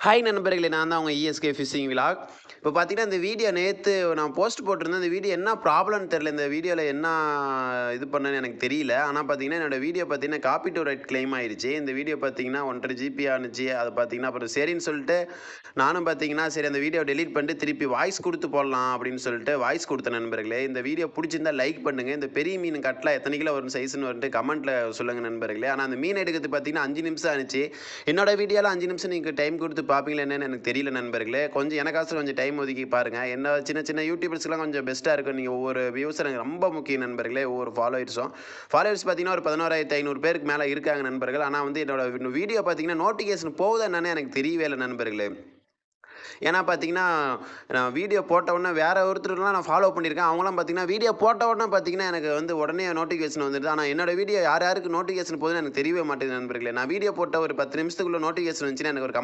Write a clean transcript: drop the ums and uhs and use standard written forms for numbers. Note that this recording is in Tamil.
ஹாய் நண்பர்களே! நான் தான் உங்க இஎஸ்கே ஃபிஷிங் விலாக். இப்போ பார்த்தீங்கன்னா, இந்த வீடியோ நேத்து நான் போஸ்ட் போட்டிருந்தேன். இந்த வீடியோ என்ன ப்ராப்ளம்னு தெரியல. இந்த வீடியோல என்ன இது பண்ணேன்னு எனக்கு தெரியல. ஆனா பார்த்தீங்கன்னா, என்னோட வீடியோ பார்த்தீங்கன்னா, காப்பி டூ ரைட் கிளைம் ஆயிருச்சு. இந்த வீடியோ பார்த்தீங்கன்னா 1 1/2 ஜிபி ஆனுச்சு. அது பார்த்தீங்கன்னா, அப்புறம் சரின்னு சொல்லிட்டு நானும் பார்த்தீங்கன்னா, சரி அந்த வீடியோவ டெலீட் பண்ணிட்டு திருப்பி வாய்ஸ் குடுத்து போடலாம் அப்படின்னு சொல்லிட்டு வாய்ஸ் குடுத்தேன் நண்பர்களே. இந்த வீடியோ புடிச்சிருந்தா லைக் பண்ணுங்க. இந்த பெரிய மீன் கட்லா எத்தனை கிலோ வரும் சைஸ்ன்னு வந்துட்டு கமெண்ட்ல சொல்லுங்க நண்பர்களே. ஆனா அந்த மீன் எடுக்கிறது பார்த்தீங்கன்னா 5 நிமிஷம் ஆனுச்சு. என்னோட வீடியோல 5 நிமிஷம் நீங்க டைம் குடுத்து பார்ப்பீங்களா என்னன்னு எனக்கு தெரியல நண்பர்களே. கொஞ்சம் எனக்காச்சும் கொஞ்சம் டைம் ஒதுக்கி பாருங்க. என்ன சின்ன சின்ன யூடியூபர்ஸ்க்குலாம் கொஞ்சம் பெஸ்ட்டா இருக்கும். நீங்க ஒவ்வொரு வியூஸ் எனக்கு ரொம்ப முக்கியம் நண்பர்களே. ஒவ்வொரு ஃபாலோவர்ஸ் பார்த்தீங்கன்னா ஒரு 11,500 பேருக்கு மேல இருக்காங்க நண்பர்கள். ஆனா வந்து என்னோட வீடியோ பார்த்தீங்கன்னா நோட்டிஃபிகேஷன் போகுதா என்னன்னே எனக்கு தெரியவே இல்ல நண்பர்களே. ஏன்னா பார்த்தீங்கன்னா, நான் வீடியோ போட்ட உடனே வேற ஒருத்தர்லாம் நான் ஃபாலோ பண்ணியிருக்கேன். அவங்கலாம் பார்த்தீங்கன்னா, வீடியோ போட்ட உடனே பார்த்தீங்கன்னா, எனக்கு வந்து உடனே நோட்டிஃபிகேஷன் வந்துருது. ஆனா என்னோட வீடியோ யார் யாருக்கு நோட்டிஃபிகேஷன் போகுதுன்னு எனக்கு தெரியவே மாட்டேங்குது நண்பர்களே. நான் வீடியோ போட்ட ஒரு 10 நிமிஷத்துக்குள்ள நோட்டிஃபிகேஷன் வந்துச்சுன்னா எனக்கு ஒரு